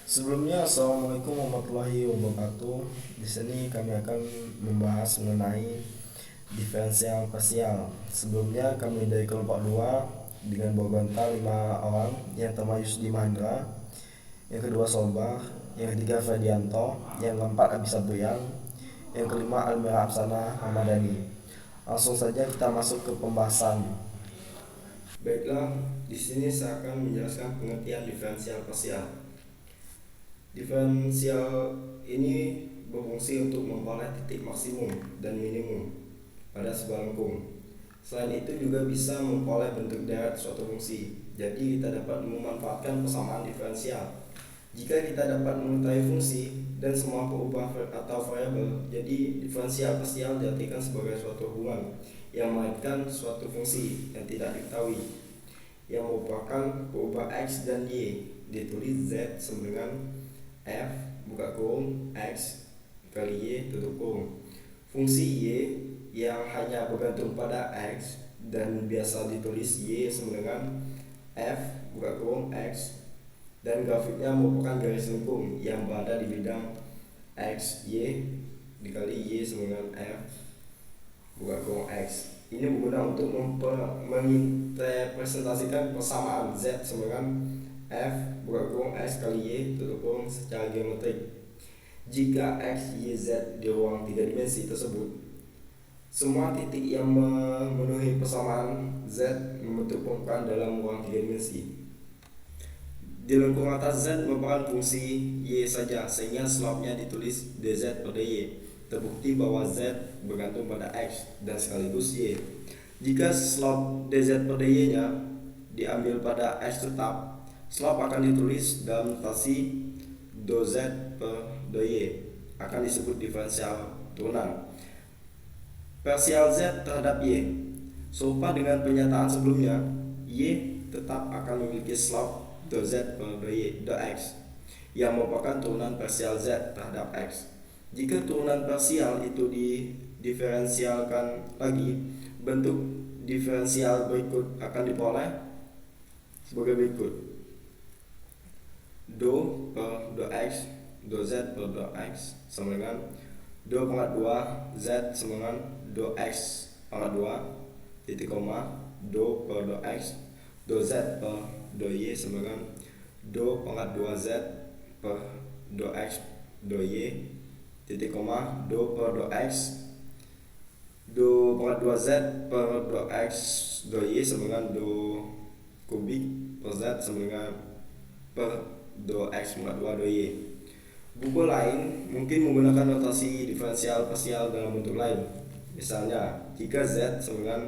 Sebelumnya, assalamualaikum warahmatullahi wabarakatuh. Di sini kami akan membahas mengenai diferensial parsial. Sebelumnya kami dari kelompok 2 dengan Bogonta 5 orang, yang pertama Yusdi Mahendra, yang kedua Solbah, yang ketiga Fredianto, yang keempat Abi Sabrian, yang kelima Almira Absana Ramadhani. Langsung saja kita masuk ke pembahasan. Baiklah, di sini saya akan menjelaskan pengertian diferensial parsial. Diferensial ini berfungsi untuk memperoleh titik maksimum dan minimum pada sebuah lengkung. Selain itu juga bisa memperoleh bentuk deret suatu fungsi. Jadi kita dapat memanfaatkan persamaan diferensial. Jika kita dapat mengetahui fungsi dan semua perubahan atau variabel, jadi diferensial parsial diartikan sebagai suatu hubungan yang mengaitkan suatu fungsi yang tidak diketahui, yang merupakan perubahan x dan y, ditulis z sama dengan f buka kurung x kali y tutup kurung. Fungsi y yang hanya bergantung pada x dan biasa ditulis y sama dengan f buka kurung x, dan grafiknya merupakan garis lengkung yang berada di bidang x y dikali y sama dengan f buka kurung x. Ini berguna untuk menginterpretasikan persamaan z sama dengan f buka kurung x kali y tutup kurung secara geometrik. Jika x, y, z di ruang 3 dimensi tersebut, semua titik yang memenuhi persamaan z membentuk permukaan dalam ruang 3 dimensi. Di lengkung atas z merupakan fungsi y saja, sehingga slope-nya ditulis dz per dy. Terbukti bahwa z bergantung pada x dan sekaligus y. Jika slope dz per dy nya diambil pada x tetap, slope akan ditulis dalam notasi dz per dy, akan disebut diferensial turunan. Parsial z terhadap y serupa dengan pernyataan sebelumnya, y tetap akan memiliki slope dz per dx yang merupakan turunan parsial z terhadap x. Jika turunan parsial itu didiferensialkan lagi, bentuk diferensial berikut akan diperoleh sebagai berikut: do per do x, do z per do x sama dengan do pangkat 2 z sama dengan do x pangkat 2 titik koma do per do x, do z per do y sama dengan do pangkat 2 z per do x do y titik koma do per do x, do pangkat 2 z per do x do y sama dengan do kubik per z sama dengan per do x pangkat 2 do y. Buku lain mungkin menggunakan notasi diferensial parsial dalam bentuk lain. Misalnya, jika z sama dengan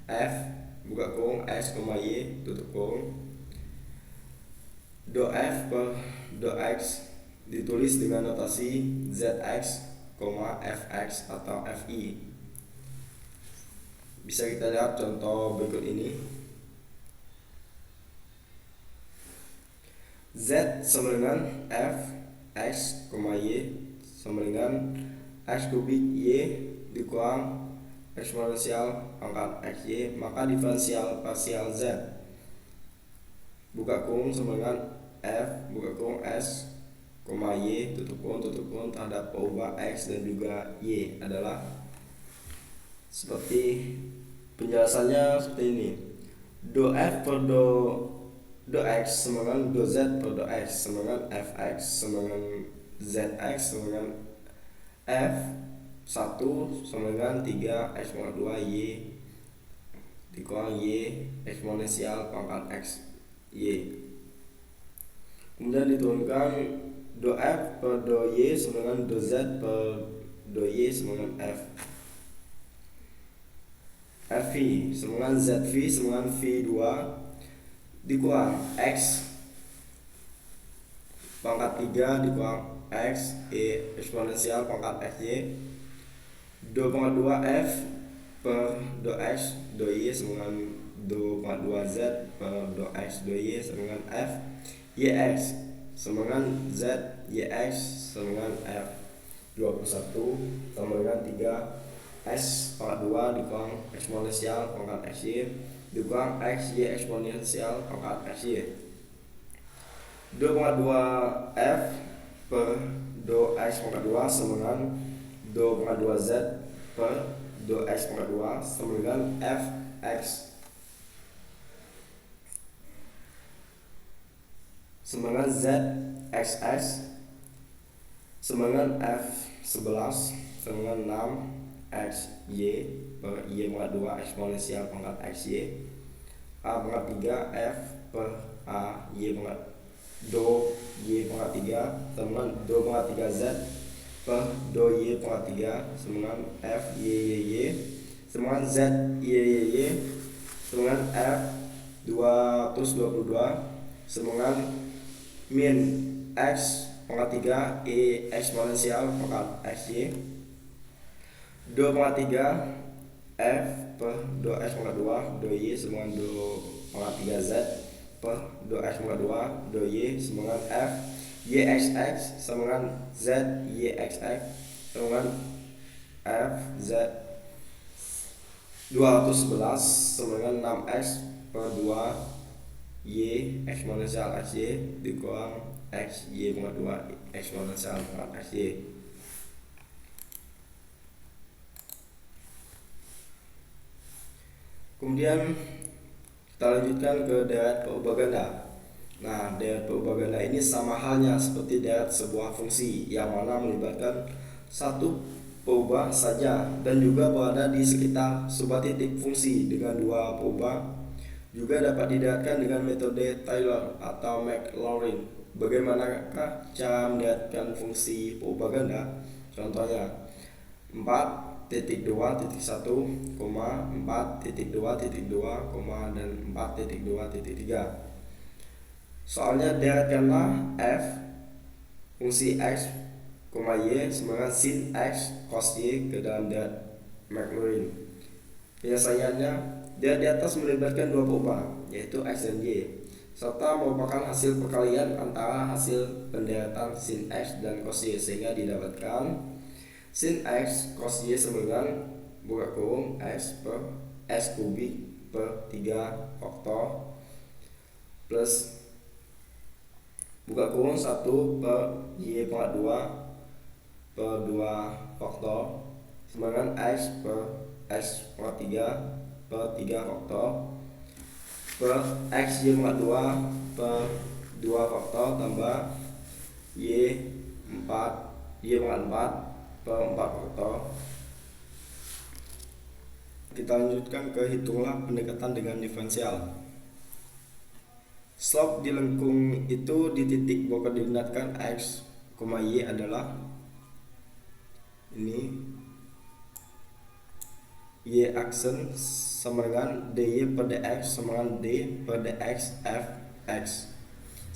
f buka kurung x, y tutup kurung, do f per do x ditulis dengan notasi zx, fx atau fi. Bisa kita lihat contoh berikut ini. Z sama dengan f x, y sama dengan x kubik y dikurang eksponensial pangkat xy, maka diferensial parsial z buka kurung sama dengan f buka kurung s, y tutup kurung terhadap perubahan x dan juga y adalah seperti penjelasannya seperti ini: do f per do x sama dengan do z per do x sama dengan fx sama dengan zx sama dengan f 1 sama dengan 3 x pangkat 2 y dikurang y eksponensial pangkat x y. Kemudian diturunkan do f per do y sama dengan do z per do y sama dengan f v sama dengan zv sama dengan v2 dikurang x pangkat 3 dikurang x eksponensial pangkat xy, do pangkat 2 f per do x do y sama dengan do pangkat 2 z per do x do y sama dengan f yx sama dengan z yx sama dengan f 21 sama dengan 3 s pangkat 2 dikurang eksponensial pangkat xy dikurang xy eksponensial pangkat xy. 2,2 F per 2X pangkat 2 sama dengan 2,2 Z per 2X pangkat 2 sama dengan Fx sama dengan ZXX sama dengan F11 sama dengan 6XY per Y pangkat 2 eksponensial pangkat XY A pangkat 3 F per A Y pangkat do Y pangkat 3 sama dengan 2 pangkat 3 Z per do Y pangkat 3 sama dengan F Y sama dengan Z Y sama dengan F 222 sama dengan min X pangkat 3 E eksponensial pangkat XY 2 pangkat 3 F per 2X pangkat 2 do Y sama dengan 2 pangkat 3 Z per 2X pangkat 2 do Y sama dengan F YXX sama dengan Z YXX sama dengan F Z 211 sama dengan 6X per 2 Y eksponensial XY dikurang X Y pangkat 2 eksponensial pangkat XY. Kemudian kita lanjutkan ke deret peubah ganda. Nah, deret peubah ganda ini sama halnya seperti deret sebuah fungsi yang mana melibatkan satu peubah saja dan juga berada di sekitar sebuah titik fungsi dengan dua peubah. Juga dapat dideratkan dengan metode Taylor atau Maclaurin. Bagaimanakah cara menderatkan fungsi peubah ganda? Contohnya 4.2.1, 4.2.2, dan 4.2.3. Soalnya deratkanlah F fungsi X, Y sama dengan sin X cos Y ke dalam deret Maclaurin. Penyelesaiannya dia di atas melibatkan dua peubah yaitu X dan Y serta merupakan hasil perkalian antara hasil penderatan sin X dan cos Y sehingga didapatkan sin X cos Y sama dengan buka kurung X per X kubik per 3 faktor plus buka kurung 1 per Y pangkat 2 per 2 faktor sama dengan X per X pangkat 3 per 3 faktor per X Y pangkat 2 per 2 faktor tambah Y 4 Y pangkat 4 per 4 faktor. Kita lanjutkan ke hitunglah pendekatan dengan diferensial. Slope di lengkung itu di titik berkoordinatkan X, Y adalah ini Y aksen sama dengan dy per dx sama dengan d per dx fx.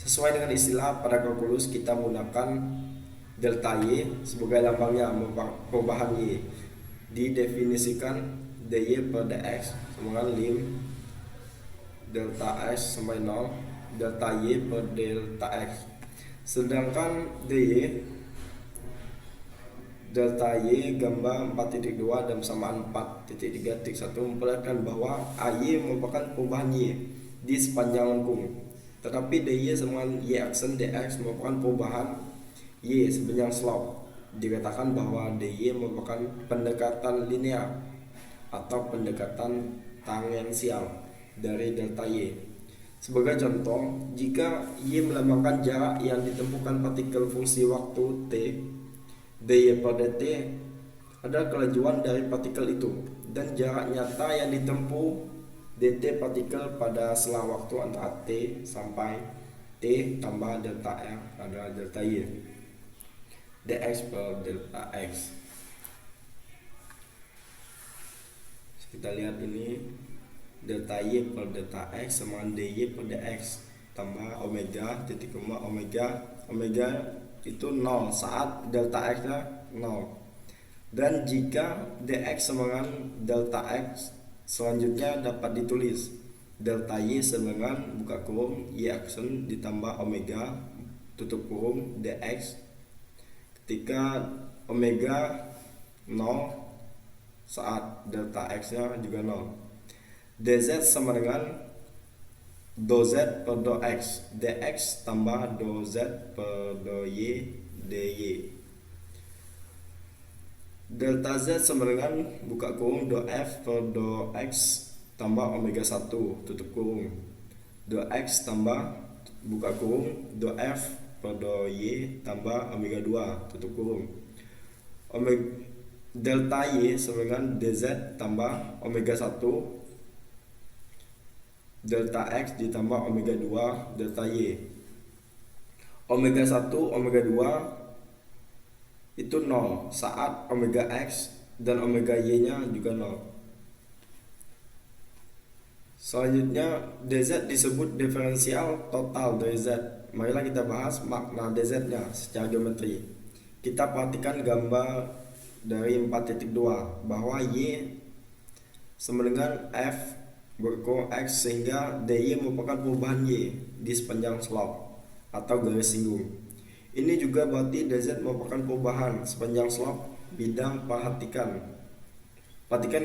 Sesuai dengan istilah pada kalkulus kita menggunakan delta y sebagai lambangnya perubahan y. Didefinisikan dy per dx sama dengan lim delta x sampai 0 delta y per delta x. Sedangkan dy delta y gambar 4.2 dan samaan 4.3.1 memperlihatkan bahwa AY merupakan perubahan y di sepanjang lengkung, tetapi dy sama y aksen dx merupakan perubahan y sepanjang slope. Dikatakan bahwa dy merupakan pendekatan linear atau pendekatan tangensial dari delta y. Sebagai contoh, jika y melambangkan jarak yang ditempuhkan partikel fungsi waktu t, dy per dt adalah kelajuan dari partikel itu, dan jarak nyata yang ditempuh dt partikel pada selang waktu antara t sampai t tambah delta r adalah delta y dx per delta x. Kita lihat ini delta y per delta x sama dy per dx tambah omega titik koma omega itu 0 saat delta x nya 0. Dan jika dx sama dengan delta x, selanjutnya dapat ditulis delta y sama dengan buka kurung y aksen ditambah omega tutup kurung dx ketika omega 0 saat delta x nya juga 0. dz sama dengan do Z per do X, dx tambah do Z per do Y dy. Delta Z sama dengan buka kurung do F per do X tambah omega 1 tutup kurung, do X tambah buka kurung do F per do Y tambah omega 2 tutup kurung. Delta Y sama dengan dz tambah omega 1 delta X ditambah omega 2 delta Y. Omega 1 omega 2 itu 0 saat omega X dan omega Y nya juga 0. Selanjutnya dz disebut diferensial total dari Z. Marilah kita bahas makna dz nya secara geometri. Kita perhatikan gambar dari 4.2 bahwa Y sama dengan F berkurang X sehingga dy merupakan perubahan Y di sepanjang slope atau garis singgung. Ini juga berarti dz merupakan perubahan sepanjang slope bidang. Perhatikan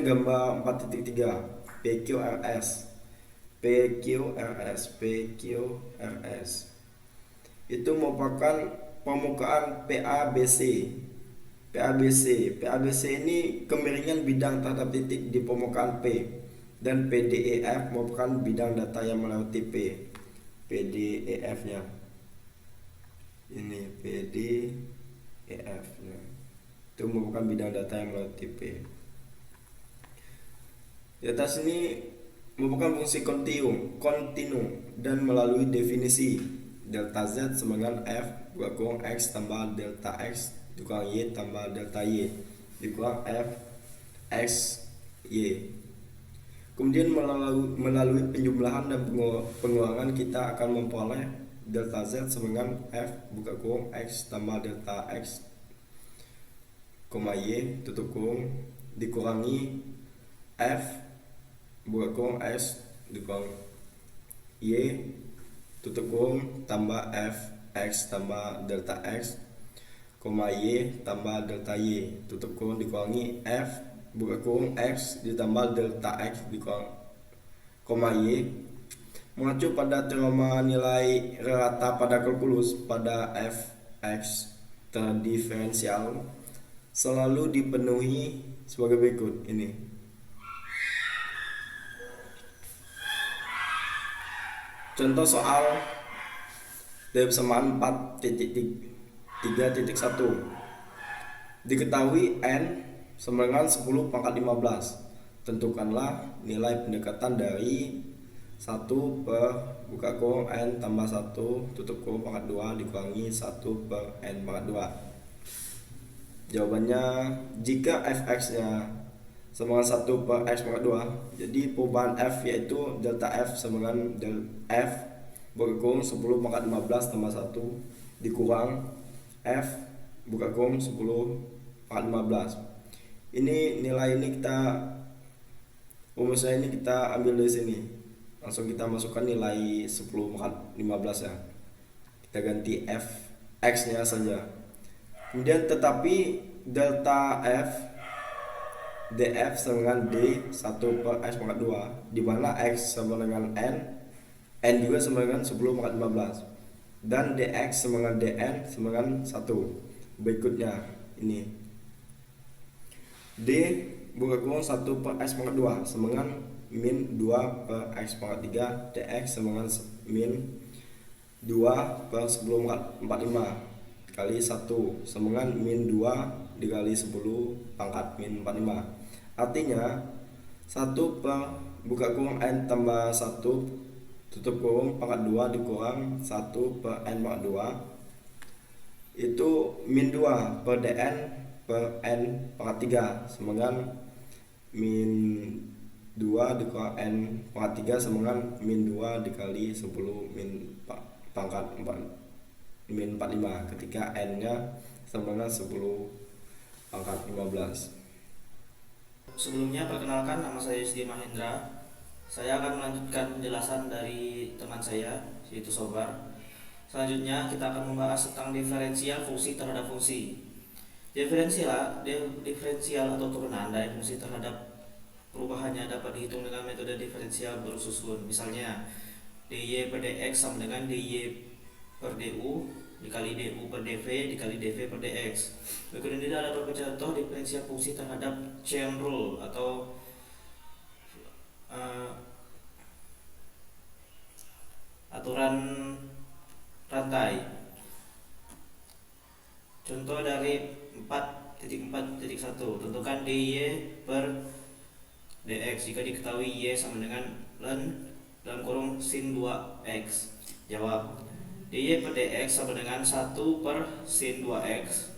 gambar 4.3 PQRS. Itu merupakan permukaan PABC. PABC ini kemiringan bidang terhadap titik di permukaan P, dan PDEF merupakan bidang data yang melewati P. PDEF nya ini PDEF nya itu merupakan bidang data yang melewati P. Di atas ini merupakan fungsi kontinu dan melalui definisi delta Z sama dengan F buka kurung X tambah delta X dikurang Y tambah delta Y dikurang F X Y. Kemudian melalui penjumlahan dan pengurangan kita akan memperoleh delta Z sama dengan F buka kurung X tambah delta X, Y tutup kurung dikurangi F buka kurung X dikurang Y tutup kurung tambah F X tambah delta X, Y tambah delta Y tutup kurung dikurangi F buka kurung X ditambah delta X dikurang Y. Mengacu pada teorema nilai rata pada kalkulus, pada F(x) terdiferensial selalu dipenuhi sebagai berikut ini. Contoh soal dari persamaan 4.3.1. Diketahui N sama dengan 10 pangkat 15. Tentukanlah nilai pendekatan dari 1 per buka kurung N tambah 1 tutup kurung pangkat 2 dikurangi 1 per N pangkat 2. Jawabannya jika Fx nya sama dengan 1 per X pangkat 2, jadi perubahan F yaitu delta F sama dengan F buka kurung 10 pangkat 15 tambah 1 dikurang F buka kurung 10 pangkat 15. Ini nilai ini rumusnya ini kita ambil dari sini. Langsung kita masukkan nilai 10 pangkat 15 ya. Kita ganti F X nya saja. Kemudian tetapi delta F df sama dengan D 1 per X pangkat 2, di mana X sama dengan N juga sama dengan 10 pangkat 15, dan dx sama dengan dn sama dengan 1. Berikutnya ini D buka kurung 1 per X pangkat 2 sama dengan min 2 per X pangkat 3 dx sama dengan min 2 per 10 pangkat 45 kali 1 sama dengan min 2 dikali 10 pangkat min 45. Artinya 1 per buka kurung N tambah 1 tutup kurung pangkat 2 dikurang 1 per N pangkat 2 itu min 2 per dn per N pangkat 3 sama dengan min 2 dikurang N pangkat 3 sama dengan min 2 dikali 10 min pangkat 4 min 45 ketika N nya sama dengan 10 pangkat 15. Sebelumnya perkenalkan, nama saya Yusdi Mahendra. Saya akan melanjutkan penjelasan dari teman saya yaitu Sobar. Selanjutnya kita akan membahas tentang diferensial fungsi terhadap fungsi. Diferensial atau turunan dari fungsi terhadap perubahannya dapat dihitung dengan metode diferensial bersusun. Misalnya dy per dx sama dengan dy per du dikali du per dv dikali dv per dx. Berikut ini adalah beberapa contoh diferensial fungsi terhadap chain rule atau aturan rantai. Contoh dari 4.4.1, tentukan dy per dx jika diketahui y sama dengan ln dalam kurung sin 2x. Jawab, dy per dx sama dengan 1 per sin 2x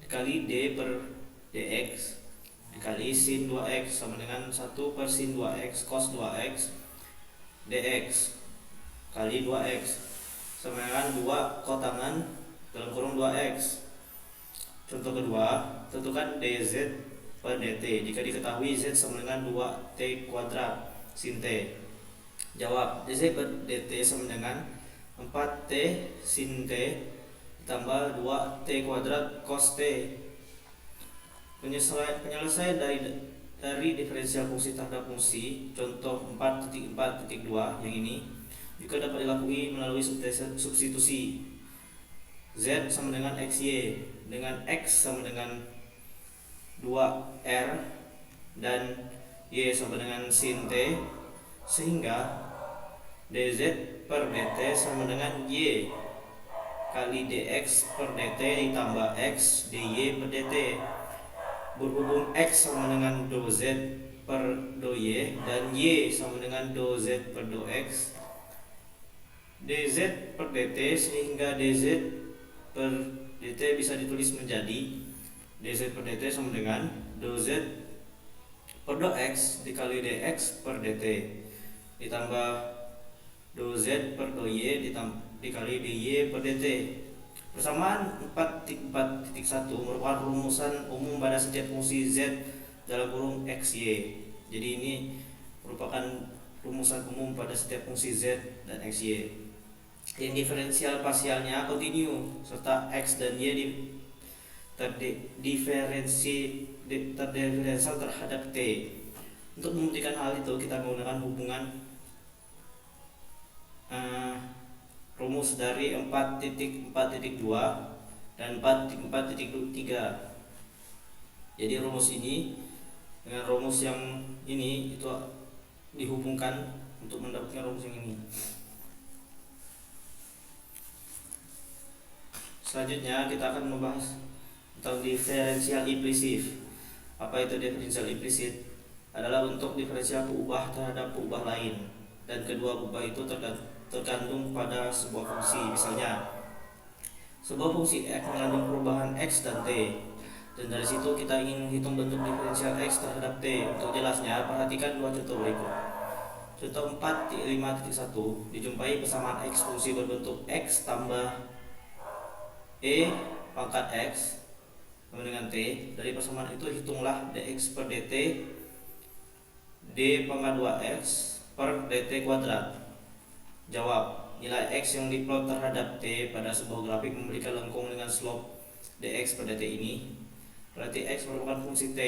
dikali d per dx dikali sin 2x sama dengan 1 per sin 2x cos 2x dx kali 2x sama dengan 2 kotangan dalam kurung 2x. Contoh kedua, tentukan dz per dt jika diketahui z sama dengan 2t kuadrat sin t. Jawab, dz per dt sama dengan 4t sin t ditambah 2t kuadrat cos t. Penyelesaian dari diferensial fungsi terhadap fungsi contoh 4.4.2 yang ini juga dapat dilakukan melalui substitusi. Z sama dengan xy dengan x sama dengan 2r dan y sama dengan sin t, sehingga dz per dt sama dengan y kali dx per dt ditambah x dy per dt. Berhubung x sama dengan do z per do y dan y sama dengan do z per do x, dz per dt, sehingga dz per dt bisa ditulis menjadi dz per dt sama dengan do z per do x dikali dx per dt ditambah do z per do y dikali dy per dt. Persamaan 4.4.1 merupakan rumusan umum pada setiap fungsi z dalam kurung xy. Jadi ini merupakan rumusan umum pada setiap fungsi z dan xy. Yang diferensial parsialnya kontinu serta x dan y terdiferensial terhadap t. Untuk membuktikan hal itu kita menggunakan hubungan rumus dari 4.4.2 dan 4.4.3. Jadi rumus ini dengan rumus yang ini itu dihubungkan untuk mendapatkan rumus yang ini. Selanjutnya kita akan membahas tentang diferensial implisit. Apa itu diferensial implisit? Adalah bentuk diferensial peubah terhadap peubah lain, dan kedua peubah itu tergantung pada sebuah fungsi. Misalnya, sebuah fungsi x mengandung perubahan x dan t, dan dari situ kita ingin menghitung bentuk diferensial x terhadap t. Untuk jelasnya, perhatikan dua contoh berikut. Contoh 4.5.1, dijumpai persamaan x fungsi berbentuk x tambah e pangkat x sama dengan t. Dari persamaan itu hitunglah dx per dt d pangkat 2x per dt kuadrat. Jawab, nilai x yang diplot terhadap t pada sebuah grafik memberikan lengkung dengan slope dx per dt ini. Berarti x merupakan fungsi t.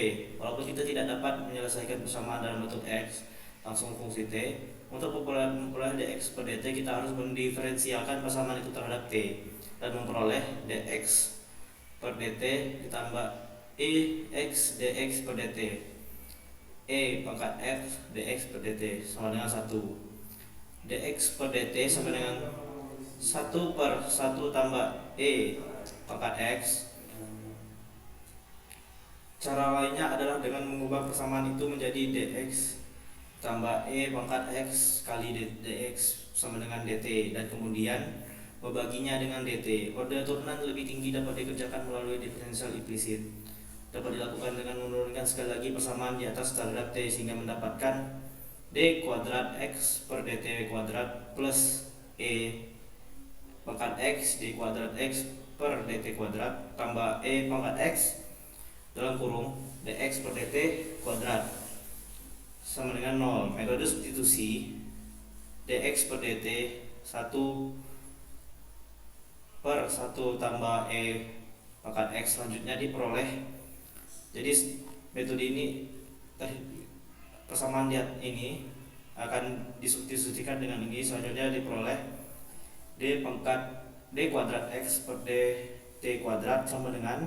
Walaupun kita tidak dapat menyelesaikan persamaan dalam bentuk x langsung fungsi t, untuk memperoleh dx per dt kita harus mendiferensialkan persamaan itu terhadap t dan memperoleh dx per dt ditambah e x dx per dt e pangkat f dx per dt sama dengan 1. Dx per dt sama dengan 1 per 1 tambah e pangkat x. Cara lainnya adalah dengan mengubah persamaan itu menjadi dx tambah e pangkat x kali dx sama dengan dt, dan kemudian membaginya dengan dt. Orde turunan lebih tinggi dapat dikerjakan melalui diferensial implisit. Dapat dilakukan dengan menurunkan sekali lagi persamaan di atas terhadap t sehingga mendapatkan d kuadrat x per dt kuadrat plus e pangkat x d kuadrat x per dt kuadrat tambah e pangkat x dalam kurung dx per dt kuadrat sama dengan 0. Metode substitusi dx per dt 1 per 1 tambah e pangkat x selanjutnya diperoleh. Jadi metode ini persamaan lihat ini akan disubstitusikan dengan ini. Selanjutnya diperoleh d pangkat d kuadrat x per d t kuadrat sama dengan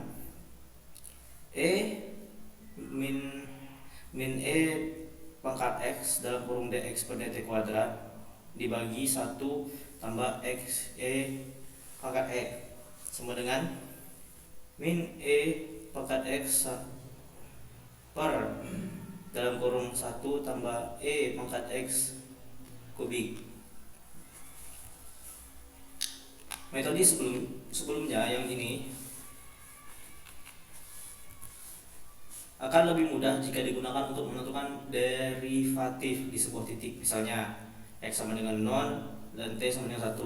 e min e pangkat x dalam kurung dx per dt kuadrat dibagi 1 tambah x e pangkat e sama dengan min e pangkat x per dalam kurung 1 tambah e pangkat x kubik. Metode sebelumnya yang ini akan lebih mudah jika digunakan untuk menentukan derivatif di sebuah titik. Misalnya x sama dengan 0 dan t sama dengan 1.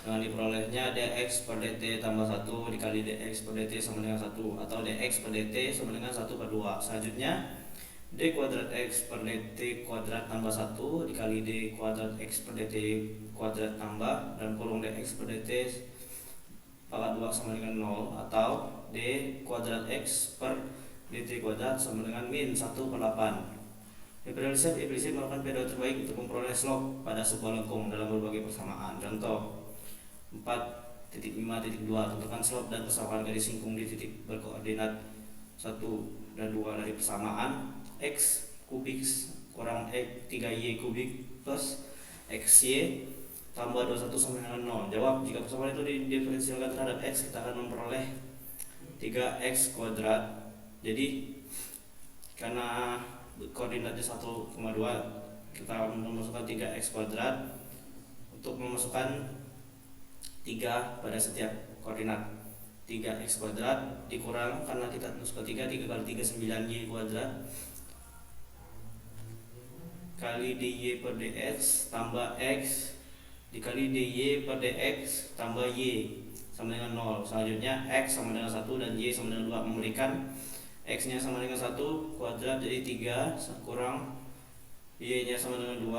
Dengan diperolehnya dx per dt tambah 1 dikali dx per dt sama dengan 1, atau dx per dt sama dengan 1 per 2. Selanjutnya d kuadrat x per dt kuadrat tambah 1 dikali d kuadrat x per dt kuadrat tambah dan kurung dx per dt pangkat 2 sama dengan 0, atau d kuadrat x per dt kuadrat sama dengan min 1 per 8. Implisit merupakan periode terbaik untuk memperoleh slope pada sebuah lengkung dalam berbagai persamaan. Contoh 4.5.2 tentukan slope dan persamaan garis lengkung di titik berkoordinat 1 dan 2 dari persamaan x kubik kurang 3y kubik plus xy tambah 21 sama dengan 0. Jawab, jika persamaan itu didiferensialkan terhadap x, kita akan memperoleh 3x kuadrat. Jadi karena koordinatnya 1,2, kita memasukkan 3x kuadrat untuk memasukkan 3 pada setiap koordinat. 3x kuadrat dikurang, karena kita masukkan 3 kali 3 9y kuadrat kali dy per dx tambah x dikali dy per dx tambah y sama dengan 0. Selanjutnya x sama dengan 1 dan y sama dengan 2, memberikan x nya sama dengan 1 kuadrat, jadi 3 kurang y nya sama dengan 2,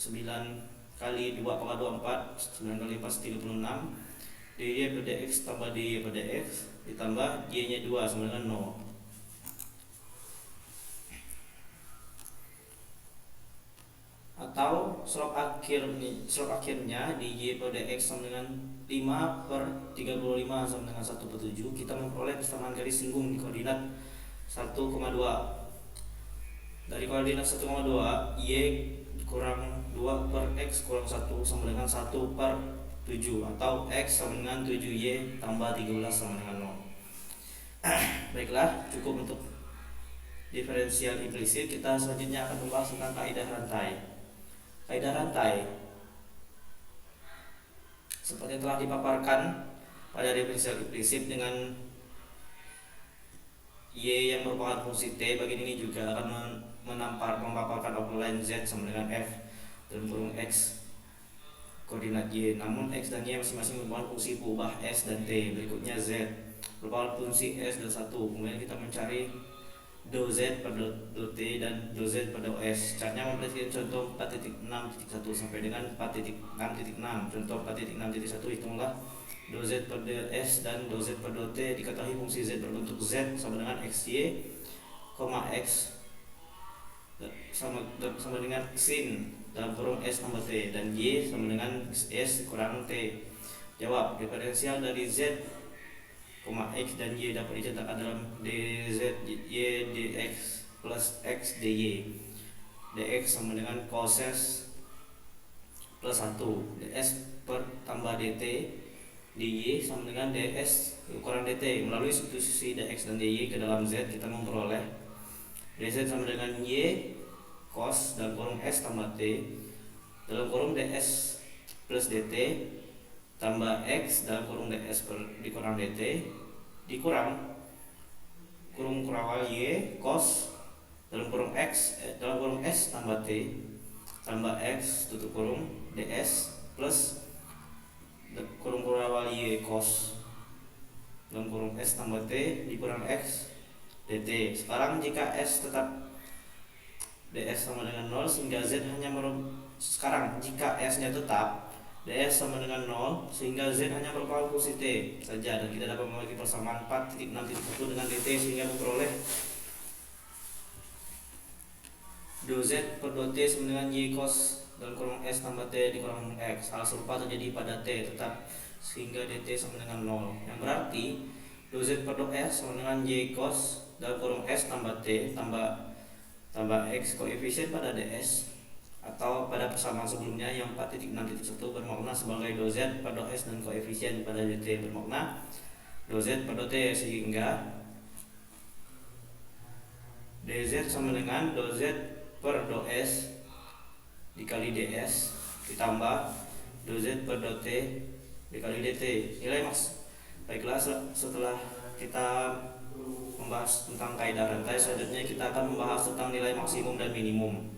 9 kali 2 pangkat 2 4, 9 kali 4 36, dy per dx tambah dy per dx ditambah y nya 2 sama dengan 0. Atau slope akhirnya dy per dx sama dengan 5 per 35 sama dengan 1 per 7. Kita memperoleh persamaan garis singgung di koordinat 1,2. Dari koordinat 1,2, y kurang 2 per x kurang 1 sama dengan 1 per 7, atau x sama dengan 7y tambah 13 sama dengan 0. Baiklah, cukup untuk diferensial implisit. Kita selanjutnya akan membahas tentang kaidah rantai. Kaidah rantai seperti telah dipaparkan pada diferensial implisit dengan y yang merupakan fungsi t, bagian ini juga akan memaparkan offline z sama dengan f dalam kurung x koordinat y. Namun x dan y masing-masing merupakan fungsi peubah s dan t. Berikutnya z merupakan fungsi s dan 1. Kemudian kita mencari do z per do t dan do z per do s. Caranya memperhatikan contoh 4.6.1 sampai dengan 4.6.6. Contoh 4.6.1, hitunglah do z per do s dan do z per do t. Diketahui fungsi z berbentuk z sama dengan xy, x sama dengan sin dalam kurung s tambah t, dan y sama dengan s kurang t. Jawab, diferensial dari z, x dan y dapat dicatatkan dalam dz y dx plus x dy. Dx sama dengan cos s plus 1, ds per tambah dt, dy sama dengan ds kurang dt. Melalui substitusi dx dan dy ke dalam z, kita memperoleh dz sama dengan y cos dalam kurung s tambah t dalam kurung ds plus dt tambah x dalam kurung ds per dikurang dt dikurang kurung kurawal y cos dalam kurung x dalam kurung s tambah t tambah x tutup kurung ds plus kurung kurawal y cos dalam kurung s tambah t dikurang x dt. Sekarang jika s tetap ds sama dengan 0 sehingga z hanya sekarang jika s nya tetap ds sama dengan 0 sehingga z hanya merupakan fungsi t saja, dan kita dapat memiliki persamaan 4.6.1 dengan dt sehingga memperoleh do Z per do T sama dengan Y cos dalam kurung S tambah T dikurang X. Hal serupa terjadi pada T tetap sehingga dt sama dengan 0, yang berarti do Z per do S sama dengan Y cos dalam kurung S tambah T tambah X koefisien pada ds, atau pada persamaan sebelumnya yang 4.6.1 bermakna sebagai do Z per do S dan koefisien pada dt bermakna do Z per do T, sehingga dz sama dengan do Z per do S dikali ds ditambah do Z per do T dikali dt. Nilai mas. Baiklah, setelah kita membahas tentang kaidah rantai, selanjutnya kita akan membahas tentang nilai maksimum dan minimum.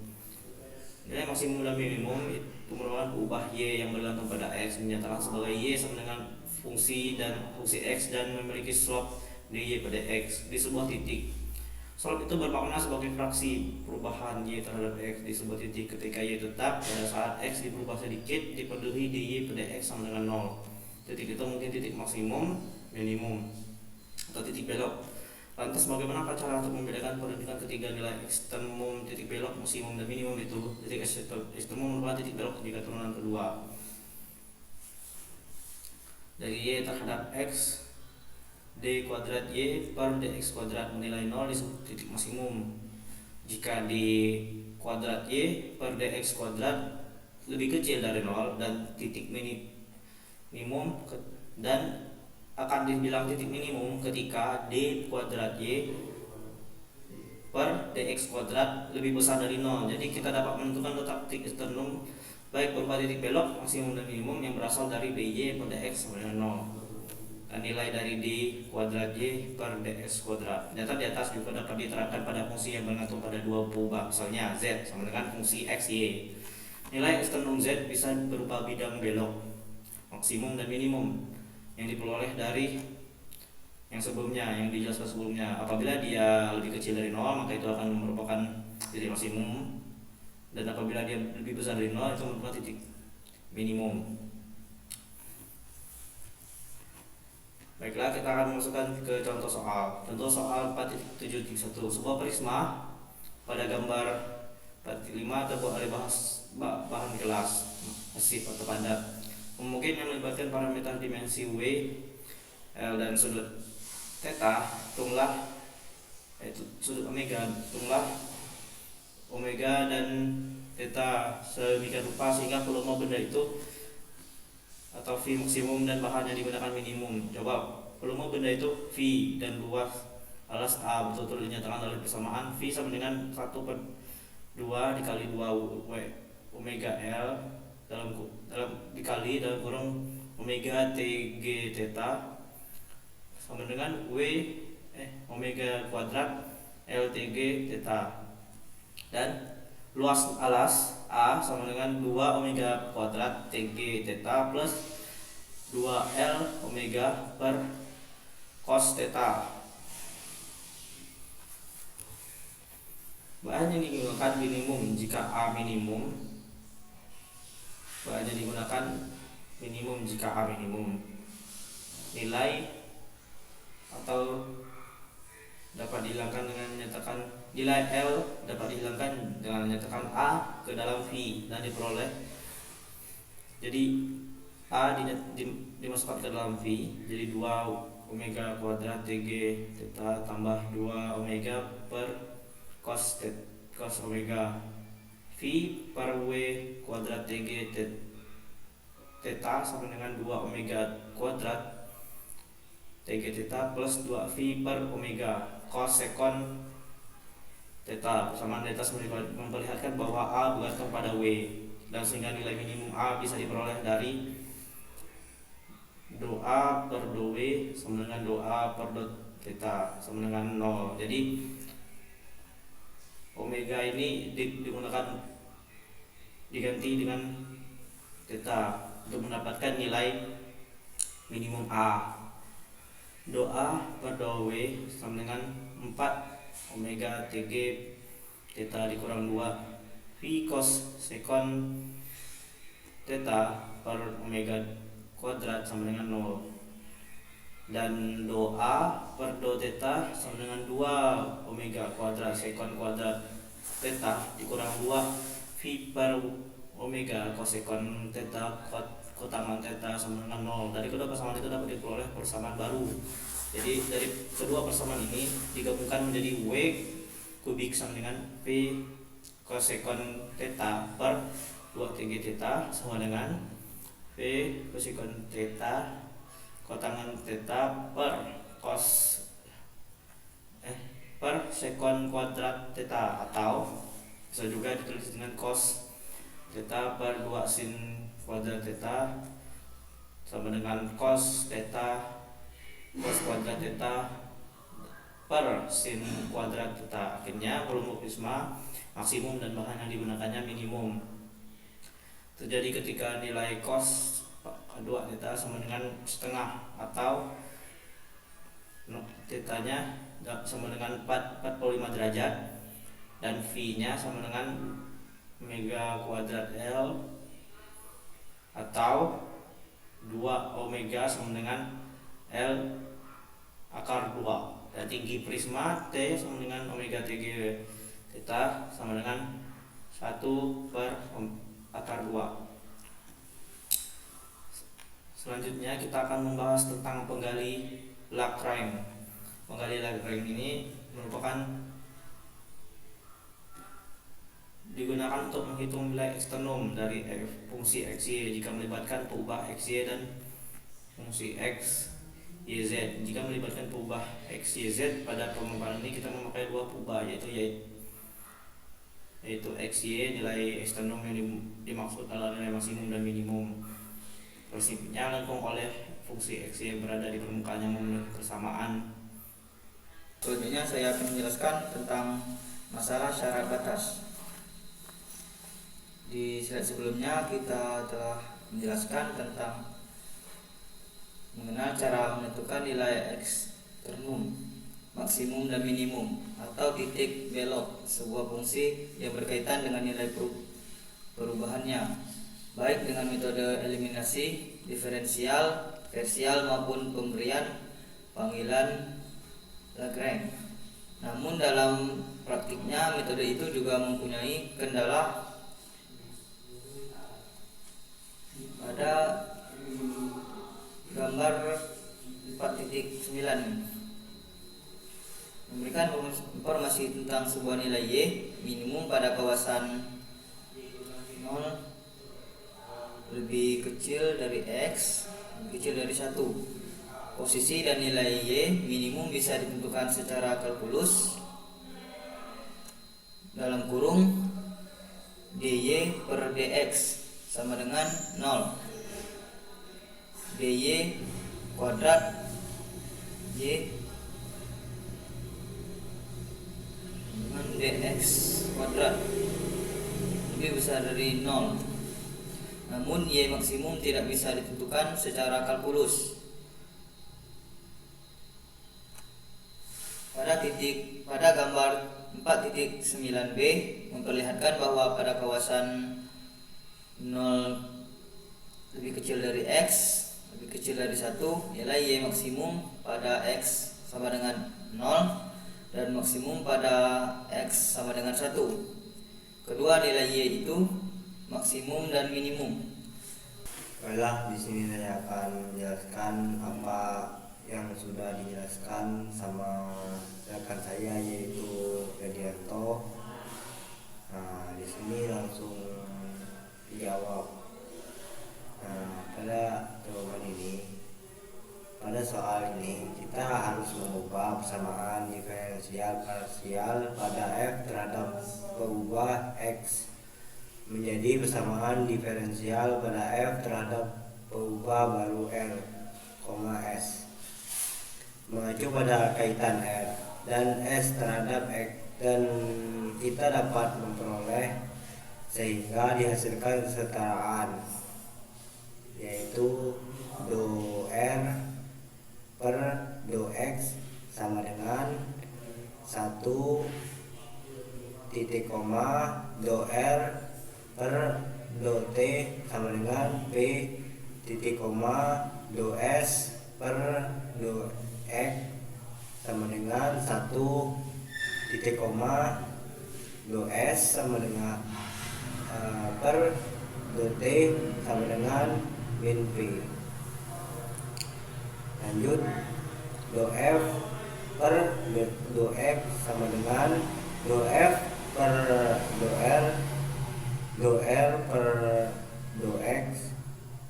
Nilai maksimum dan minimum itu merupakan ubah y yang bergantung pada x, menyatakan sebagai y sama dengan fungsi x dan memiliki slope dy pada x di sebuah titik. Slope itu bermakna sebagai fraksi perubahan y terhadap x di sebuah titik ketika y tetap pada saat x diubah sedikit dipenuhi dy pada x sama dengan 0. Titik itu mungkin titik maksimum, minimum, atau titik belok. Lantas bagaimana cara untuk membedakan perbandingan ketiga nilai ekstremum, titik belok, maksimum, dan minimum itu? Titik ekstremum merupakan titik belok jika turunan kedua dari y terhadap x, d kuadrat y per dx kuadrat menilai 0 disebut titik maksimum. Jika di kuadrat y per dx kuadrat lebih kecil dari 0 dan titik minimum dan akan dibilang titik minimum ketika d kuadrat y per dx kuadrat lebih besar dari 0. Jadi kita dapat menentukan letak titik ekstremum baik berupa titik belok, maksimum dan minimum yang berasal dari dy per dx sama dengan 0. Dan nilai dari d kuadrat y per dx kuadrat. Ternyata di atas juga dapat diterapkan pada fungsi yang bergantung pada dua perubahan, misalnya z sama dengan fungsi x, y. Nilai ekstremum z bisa berupa bidang belok, maksimum dan minimum yang diperoleh dari yang sebelumnya, yang dijelaskan sebelumnya. Apabila dia lebih kecil dari 0 maka itu akan merupakan titik maksimum, dan apabila dia lebih besar dari 0 itu merupakan titik minimum. Baiklah, kita akan masukkan ke contoh soal. Contoh soal 4.7.1. Sebuah prisma pada gambar 4.5 terbuat dari bahan gelas masif atau padat. Mungkin yang melibatkan parameter dimensi W, L, dan sudut theta, hitunglah sudut omega, hitunglah omega dan theta sedemikian rupa sehingga volume benda itu atau V maksimum dan bahannya digunakan minimum. Coba, volume benda itu V dan luas alas A betul-betul dinyatakan oleh persamaan V sama dengan 1/2 dikali 2 W omega L dalam dikali dalam kurung omega TG theta sama dengan omega kuadrat LTG theta, dan luas alas A sama dengan 2 omega kuadrat TG theta plus 2L omega per cos theta. Bahan yang digunakan minimum jika A minimum. Bahan yang digunakan minimum jika A minimum. Nilai atau dapat dihilangkan dengan menyatakan nilai L dapat dihilangkan dengan menyatakan A ke dalam V dan diperoleh. Jadi A dimasukkan ke dalam V, jadi 2 omega kuadrat TG theta tambah 2 omega per cos omega V per W kuadrat TG theta sama dengan 2 omega kuadrat TG theta plus 2V per omega cos sekon theta. Persamaan di atas memperlihatkan bahwa A bergantung pada W, dan sehingga nilai minimum A bisa diperoleh dari do A per do W sama dengan do A per do theta sama dengan 0. Jadi omega ini diganti dengan theta untuk mendapatkan nilai minimum A. Do A per do W sama dengan 4 omega TG theta dikurang 2 V cos sekon theta per omega kuadrat sama dengan 0, dan do A per do theta sama dengan 2 omega kuadrat sekon kuadrat theta dikurang 2 V per omega kosekon theta kotangan theta sama dengan 0. Dari kedua persamaan itu dapat diperoleh persamaan baru. Jadi dari kedua persamaan ini digabungkan menjadi W kubik sama dengan V kosekon theta per 2 TG theta sama dengan V kosekon theta kotangan theta per sekon kuadrat theta, atau bisa juga ditulis dengan cos theta per 2 sin kuadrat theta sama dengan cos theta cos kuadrat theta per sin kuadrat theta. Akhirnya volume prisma maksimum dan bahan yang digunakannya minimum terjadi ketika nilai cos 2 theta sama dengan setengah, atau theta-nya sama dengan 45 derajat dan V-nya sama dengan omega kuadrat L, atau 2 omega sama dengan L akar 2, dan tinggi prisma T sama dengan omega TG theta sama dengan 1 per akar 2. Selanjutnya kita akan membahas tentang penggali Lagrange. Penggali Lagrange ini merupakan digunakan untuk menghitung nilai eksternum dari fungsi XY jika melibatkan peubah XY dan fungsi X, Y, Z. Jika melibatkan peubah X, Y, Z, pada pengembangan ini kita memakai dua peubah yaitu X, Y. Nilai eksternum yang dimaksud adalah nilai maksimum dan minimum. Prinsipnya lengkung oleh fungsi X, Y berada di permukaan yang memiliki persamaan. Selanjutnya saya akan menjelaskan tentang masalah syarat batas. Di slide sebelumnya kita telah menjelaskan tentang mengenal cara menentukan nilai eksternum, maksimum dan minimum atau titik belok sebuah fungsi yang berkaitan dengan nilai perubahannya, baik dengan metode eliminasi, diferensial, parsial maupun pemberian panggilan Lagrange. Namun dalam praktiknya metode itu juga mempunyai kendala pada gambar 4.9 memberikan informasi tentang sebuah nilai Y minimum pada kawasan 0 lebih kecil dari X lebih kecil dari 1. Posisi dan nilai Y minimum bisa ditentukan secara kalkulus dalam kurung dy per dx sama dengan 0. dy kuadrat y dengan dx kuadrat lebih besar dari 0. Namun y maksimum tidak bisa ditentukan secara kalkulus. Pada gambar 4.9b memperlihatkan bahwa pada kawasan 0 lebih kecil dari X lebih kecil dari 1, nilai Y maksimum pada X sama dengan 0 dan maksimum pada X sama dengan 1. Kedua nilai Y itu maksimum dan minimum. Baiklah, di sini saya akan menjelaskan apa yang sudah dijelaskan sama rekan saya yaitu Redianto. Nah, di sini langsung dijawab. Pada jawaban ini, pada soal ini kita harus mengubah persamaan diferensial parsial pada F terhadap peubah X menjadi persamaan diferensial pada F terhadap peubah baru R, S mengacu pada kaitan R dan S terhadap X, dan kita dapat memperoleh sehingga dihasilkan kesetaraan yaitu do R per do X sama dengan 1 titik koma do R per do T sama dengan P titik koma do S per do X sama dengan 1 titik koma do S sama dengan per do T sama dengan min P. Lanjut, do F per do X sama dengan do F per do R per do X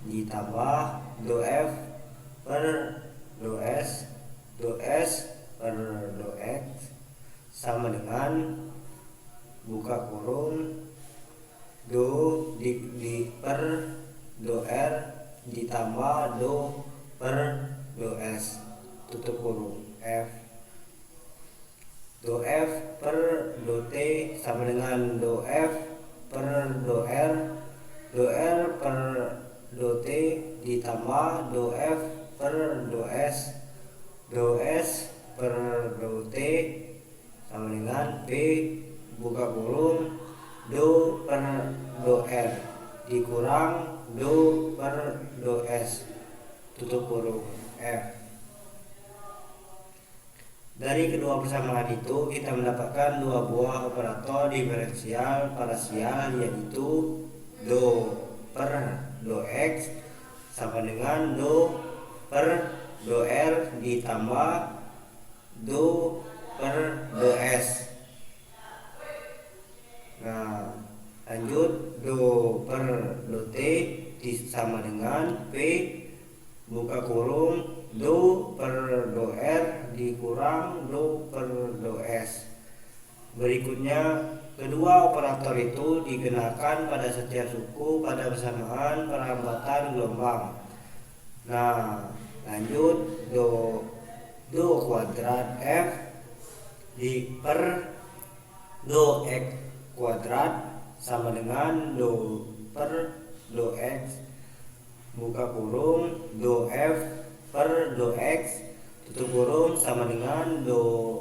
ditambah do F per do S per do X sama dengan buka kurung do per do R ditambah do per do S tutup kurung F. Do F per do T sama dengan do F per do R per do T ditambah do F per do S per do T sama dengan P buka kurung do per do R dikurang do per do S tutup kurung F. Dari kedua persamaan itu kita mendapatkan dua buah operator diferensial parsial, yaitu do per do X sama dengan do per do R ditambah do per do S. Nah, lanjut, do per do T sama dengan P buka kurung do per do R dikurang do per do S. Berikutnya, kedua operator itu digunakan pada setiap suku pada persamaan perambatan gelombang. Nah, lanjut, do kuadrat F di per do X kuadrat sama dengan do per do X buka kurung do F per do X tutup kurung sama dengan do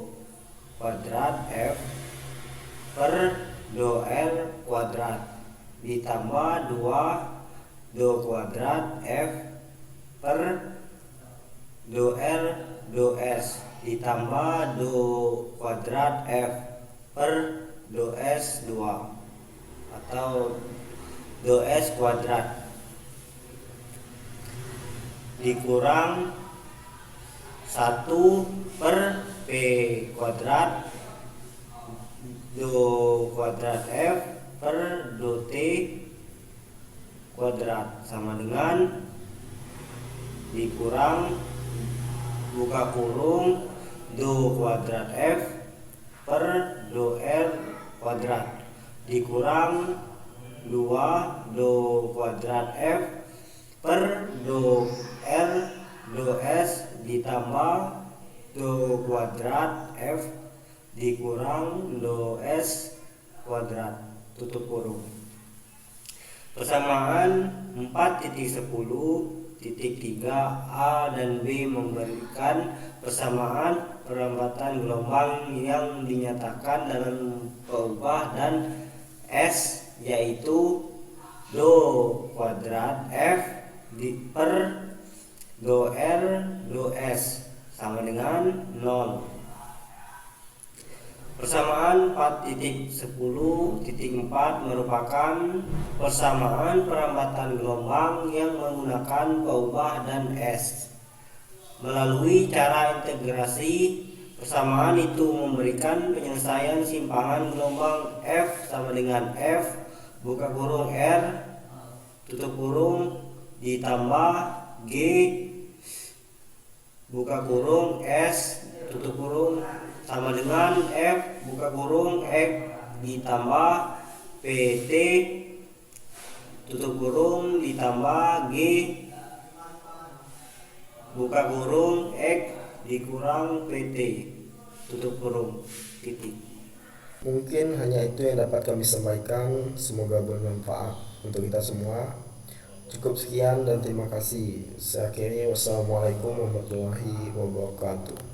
kuadrat F per do R kuadrat ditambah 2 do kuadrat F per do R do S ditambah do kuadrat F per do S 2 atau do S kuadrat dikurang 1 per P kuadrat do kuadrat F per do T kuadrat sama dengan dikurang buka kurung do kuadrat F per do R kuadrat dikurang 2 do kuadrat F per do R do S ditambah do kuadrat F dikurang do S kuadrat tutup kurung. Persamaan 4.10.3 A dan B memberikan persamaan perambatan gelombang yang dinyatakan dalam peubah dan S, yaitu do kuadrat F per do R do S sama dengan 0. Persamaan 4.10.4 merupakan persamaan perambatan gelombang yang menggunakan peubah dan S. Melalui cara integrasi, persamaan itu memberikan penyelesaian simpangan gelombang F sama dengan F buka kurung R tutup kurung ditambah G buka kurung S tutup kurung sama dengan F buka kurung X ditambah PT tutup kurung ditambah G buka kurung X dikurang PT tutup kurung titik. Mungkin hanya itu yang dapat kami sampaikan, semoga bermanfaat untuk kita semua. Cukup sekian dan terima kasih. Saya akhiri, wassalamualaikum warahmatullahi wabarakatuh.